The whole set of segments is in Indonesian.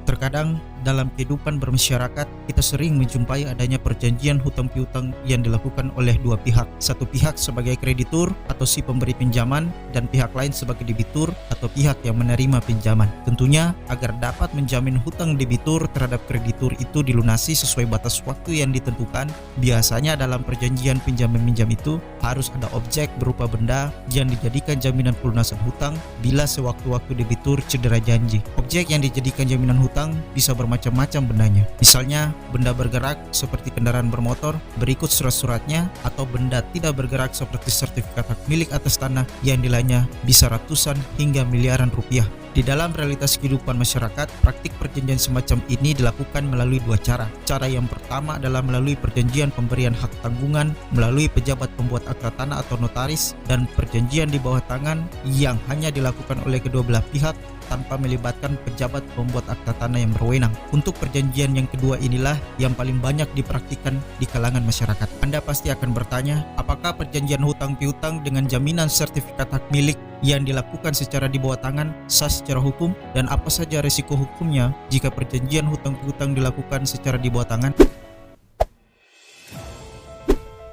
Terkadang dalam kehidupan bermasyarakat kita sering menjumpai adanya perjanjian hutang piutang yang dilakukan oleh dua pihak. Satu pihak sebagai kreditur atau si pemberi pinjaman dan pihak lain sebagai debitur atau pihak yang menerima pinjaman. Tentunya agar dapat menjamin hutang debitur terhadap kreditur itu dilunasi sesuai batas waktu yang ditentukan. Biasanya dalam perjanjian pinjam meminjam itu harus ada objek berupa benda yang dijadikan jaminan pelunasan hutang bila sewaktu-waktu debitur cedera janji. Objek yang dijadikan jaminan hutang bisa bermacam-macam bendanya. Misalnya benda bergerak seperti kendaraan bermotor berikut surat-suratnya, atau benda tidak bergerak seperti sertifikat hak milik atas tanah yang nilainya bisa ratusan hingga miliaran rupiah. Di dalam realitas kehidupan masyarakat, praktik perjanjian semacam ini dilakukan melalui dua cara. Cara yang pertama adalah melalui perjanjian pemberian hak tanggungan melalui pejabat pembuat akta tanah atau notaris, dan perjanjian di bawah tangan yang hanya dilakukan oleh kedua belah pihak tanpa melibatkan pejabat pembuat akta tanah yang berwenang. Untuk perjanjian yang kedua inilah yang paling banyak dipraktikkan di kalangan masyarakat. Anda pasti akan bertanya, apakah perjanjian hutang piutang dengan jaminan sertifikat hak milik yang dilakukan secara di bawah tangan sah secara hukum, dan apa saja risiko hukumnya jika perjanjian hutang piutang dilakukan secara di bawah tangan?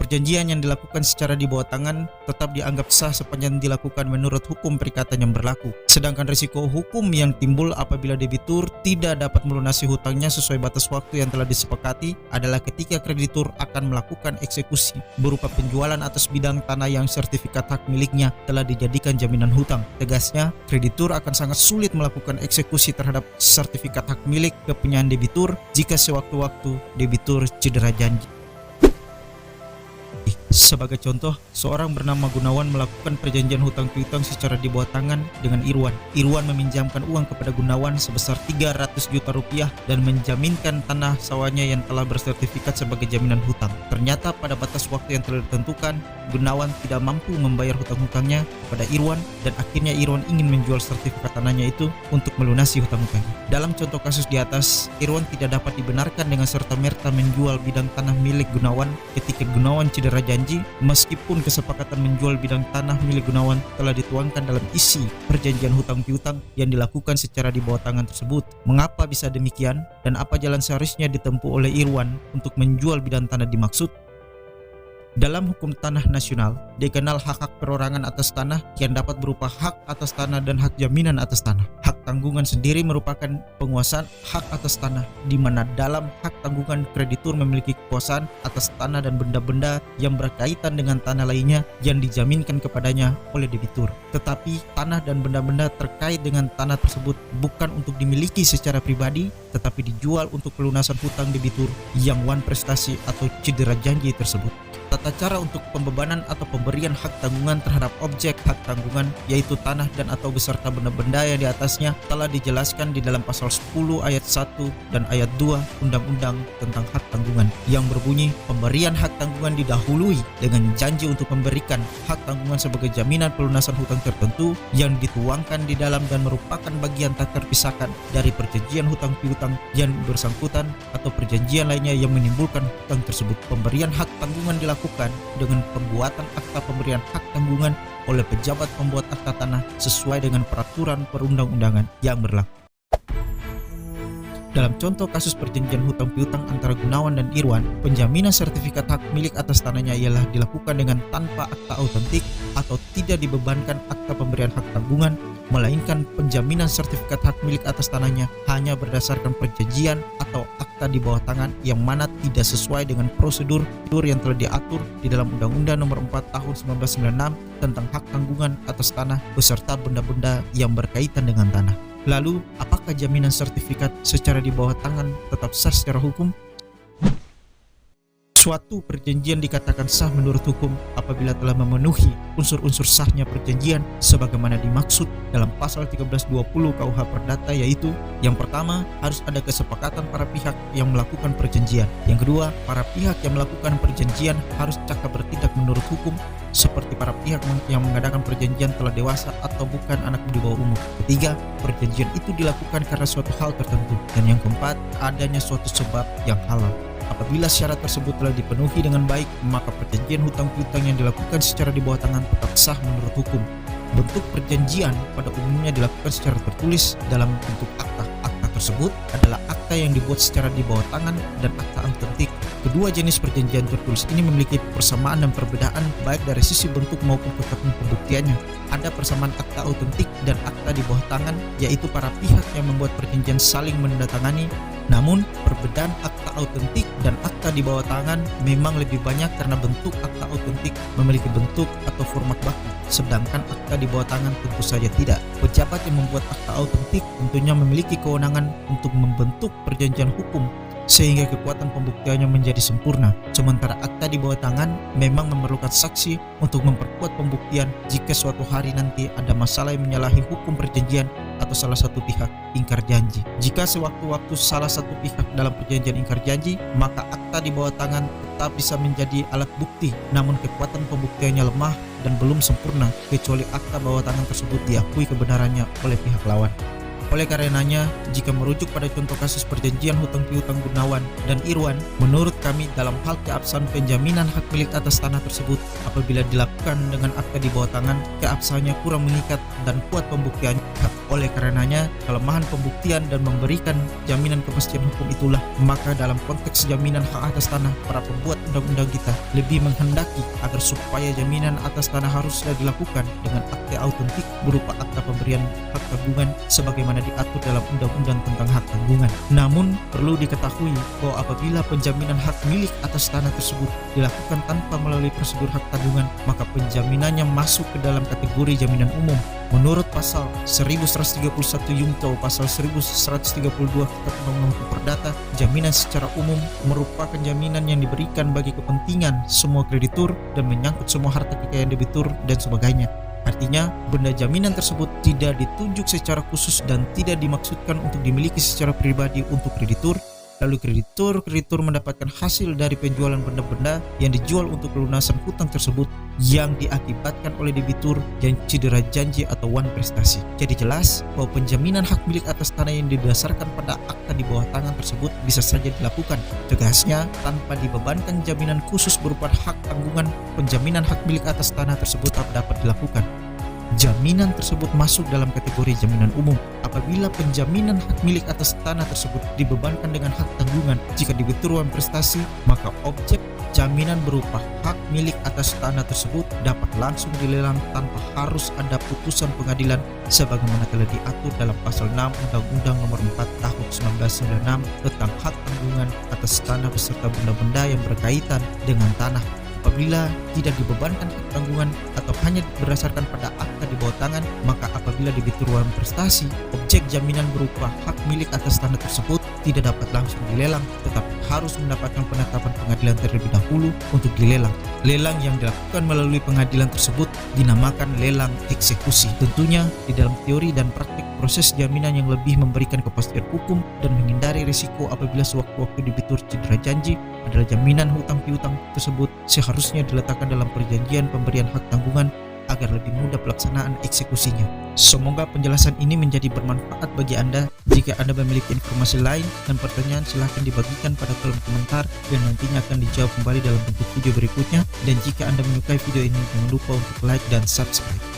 Perjanjian yang dilakukan secara di bawah tangan tetap dianggap sah sepanjang dilakukan menurut hukum perikatan yang berlaku. Sedangkan risiko hukum yang timbul apabila debitur tidak dapat melunasi hutangnya sesuai batas waktu yang telah disepakati adalah ketika kreditur akan melakukan eksekusi berupa penjualan atas bidang tanah yang sertifikat hak miliknya telah dijadikan jaminan hutang. Tegasnya, kreditur akan sangat sulit melakukan eksekusi terhadap sertifikat hak milik kepunyaan debitur jika sewaktu-waktu debitur cedera janji. Sebagai contoh, seorang bernama Gunawan melakukan perjanjian hutang piutang secara di bawah tangan dengan Irwan. Irwan meminjamkan uang kepada Gunawan sebesar 300 juta rupiah dan menjaminkan tanah sawahnya yang telah bersertifikat sebagai jaminan hutang. Ternyata pada batas waktu yang telah ditentukan, Gunawan tidak mampu membayar hutang-hutangnya kepada Irwan, dan akhirnya Irwan ingin menjual sertifikat tanahnya itu untuk melunasi hutang-hutangnya. Dalam contoh kasus di atas, Irwan tidak dapat dibenarkan dengan serta-merta menjual bidang tanah milik Gunawan ketika Gunawan cedera janji, meskipun kesepakatan menjual bidang tanah milik Gunawan telah dituangkan dalam isi perjanjian hutang piutang yang dilakukan secara di bawah tangan tersebut. Mengapa bisa demikian, dan apa jalan seharusnya ditempuh oleh Irwan untuk menjual bidang tanah dimaksud? Dalam hukum tanah nasional, dikenal hak-hak perorangan atas tanah yang dapat berupa hak atas tanah dan hak jaminan atas tanah. Hak tanggungan sendiri merupakan penguasaan hak atas tanah, di mana dalam hak tanggungan kreditur memiliki kekuasaan atas tanah dan benda-benda yang berkaitan dengan tanah lainnya yang dijaminkan kepadanya oleh debitur. Tetapi tanah dan benda-benda terkait dengan tanah tersebut bukan untuk dimiliki secara pribadi, tetapi dijual untuk pelunasan hutang debitur yang wan prestasi atau cedera janji tersebut. Tata cara untuk pembebanan atau pemberian hak tanggungan terhadap objek hak tanggungan, yaitu tanah dan atau beserta benda-benda yang di atasnya, telah dijelaskan di dalam pasal 10 ayat 1 dan ayat 2 Undang-Undang tentang hak tanggungan, yang berbunyi pemberian hak tanggungan didahului dengan janji untuk memberikan hak tanggungan sebagai jaminan pelunasan hutang tertentu yang dituangkan di dalam dan merupakan bagian tak terpisahkan dari perjanjian hutang piutang yang bersangkutan atau perjanjian lainnya yang menimbulkan hutang tersebut. Pemberian hak tanggungan dilakukan dengan pembuatan akta pemberian hak tanggungan oleh pejabat pembuat akta tanah sesuai dengan peraturan perundang-undangan yang berlaku. Dalam contoh kasus perjanjian hutang piutang antara Gunawan dan Irwan, penjaminan sertifikat hak milik atas tanahnya ialah dilakukan dengan tanpa akta autentik atau tidak dibebankan akta pemberian hak tanggungan, melainkan penjaminan sertifikat hak milik atas tanahnya hanya berdasarkan perjanjian atau akta di bawah tangan yang mana tidak sesuai dengan prosedur yang telah diatur di dalam Undang-Undang Nomor 4 Tahun 1996 tentang hak tanggungan atas tanah beserta benda-benda yang berkaitan dengan tanah. Lalu, apakah jaminan sertifikat secara di bawah tangan tetap sah secara hukum? Suatu perjanjian dikatakan sah menurut hukum apabila telah memenuhi unsur-unsur sahnya perjanjian sebagaimana dimaksud dalam pasal 1320 KUH Perdata, yaitu yang pertama, harus ada kesepakatan para pihak yang melakukan perjanjian. Yang kedua, para pihak yang melakukan perjanjian harus cakap bertindak menurut hukum seperti para pihak yang mengadakan perjanjian telah dewasa atau bukan anak di bawah umur. Ketiga, perjanjian itu dilakukan karena suatu hal tertentu. Dan yang keempat, adanya suatu sebab yang halal. Apabila syarat tersebut telah dipenuhi dengan baik, maka perjanjian hutang piutang yang dilakukan secara di bawah tangan tetap sah menurut hukum. Bentuk perjanjian pada umumnya dilakukan secara tertulis dalam bentuk akta. Akta tersebut adalah akta yang dibuat secara di bawah tangan dan akta autentik. Kedua jenis perjanjian tertulis ini memiliki persamaan dan perbedaan baik dari sisi bentuk maupun kekuatan pembuktiannya. Ada persamaan akta autentik dan akta di bawah tangan, yaitu para pihak yang membuat perjanjian saling menandatangani. Namun, perbedaan akta autentik dan akta di bawah tangan memang lebih banyak karena bentuk akta autentik memiliki bentuk atau format baku, sedangkan akta di bawah tangan tentu saja tidak. Pejabat yang membuat akta autentik tentunya memiliki kewenangan untuk membentuk perjanjian hukum sehingga kekuatan pembuktiannya menjadi sempurna. Sementara akta di bawah tangan memang memerlukan saksi untuk memperkuat pembuktian jika suatu hari nanti ada masalah yang menyalahi hukum perjanjian atau salah satu pihak ingkar janji. Jika sewaktu-waktu salah satu pihak dalam perjanjian ingkar janji, maka akta di bawah tangan tetap bisa menjadi alat bukti, namun kekuatan pembuktiannya lemah dan belum sempurna kecuali akta bawah tangan tersebut diakui kebenarannya oleh pihak lawan. Oleh karenanya, jika merujuk pada contoh kasus perjanjian hutang piutang Gunawan dan Irwan, menurut kami dalam hal keabsahan penjaminan hak milik atas tanah tersebut, apabila dilakukan dengan akta di bawah tangan, keabsahannya kurang mengikat dan kuat pembuktiannya. Oleh karenanya, kelemahan pembuktian dan memberikan jaminan kepastian hukum itulah, maka dalam konteks jaminan hak atas tanah, para pembuat undang-undang kita lebih menghendaki agar supaya jaminan atas tanah haruslah dilakukan dengan akta autentik berupa akta pemberian hak tanggungan sebagaimana diatur dalam undang-undang tentang hak tanggungan. Namun, perlu diketahui bahwa apabila penjaminan hak milik atas tanah tersebut dilakukan tanpa melalui prosedur hak tanggungan, maka penjaminannya masuk ke dalam kategori jaminan umum. Menurut pasal 1131 Yungto, pasal 1132 Kitab Undang-Undang Hukum Perdata, jaminan secara umum merupakan jaminan yang diberikan bagi kepentingan semua kreditur dan menyangkut semua harta kekayaan debitur dan sebagainya. Artinya, benda jaminan tersebut tidak ditunjuk secara khusus dan tidak dimaksudkan untuk dimiliki secara pribadi untuk kreditur. Lalu kreditur mendapatkan hasil dari penjualan benda-benda yang dijual untuk pelunasan hutang tersebut yang diakibatkan oleh debitur yang cedera janji atau wan prestasi. Jadi jelas bahwa penjaminan hak milik atas tanah yang didasarkan pada akta di bawah tangan tersebut bisa saja dilakukan. Tegasnya, tanpa dibebankan jaminan khusus berupa hak tanggungan, penjaminan hak milik atas tanah tersebut tak dapat dilakukan. Jaminan tersebut masuk dalam kategori jaminan umum apabila penjaminan hak milik atas tanah tersebut dibebankan dengan hak tanggungan. Jika debitur wan prestasi, maka objek jaminan berupa hak milik atas tanah tersebut dapat langsung dilelang tanpa harus ada putusan pengadilan sebagaimana telah diatur dalam pasal 6 Undang-Undang Nomor 4 Tahun 1996 tentang hak tanggungan atas tanah beserta benda-benda yang berkaitan dengan tanah. Apabila tidak dibebankan hak tanggungan atau hanya berdasarkan pada akta di bawah tangan, maka apabila debitur wan prestasi, objek jaminan berupa hak milik atas tanah tersebut tidak dapat langsung dilelang, tetapi harus mendapatkan penetapan pengadilan terlebih dahulu untuk dilelang. Lelang yang dilakukan melalui pengadilan tersebut dinamakan lelang eksekusi. Tentunya di dalam teori dan praktik proses jaminan yang lebih memberikan kepastian hukum dan menghindari risiko apabila sewaktu-waktu debitur cedera janji adalah jaminan hutang piutang tersebut seharusnya diletakkan dalam perjanjian pemberian hak tanggungan agar lebih mudah pelaksanaan eksekusinya. Semoga penjelasan ini menjadi bermanfaat bagi Anda. Jika Anda memiliki informasi lain dan pertanyaan, silahkan dibagikan pada kolom komentar dan nantinya akan dijawab kembali dalam bentuk video berikutnya. Dan jika Anda menyukai video ini, jangan lupa untuk like dan subscribe.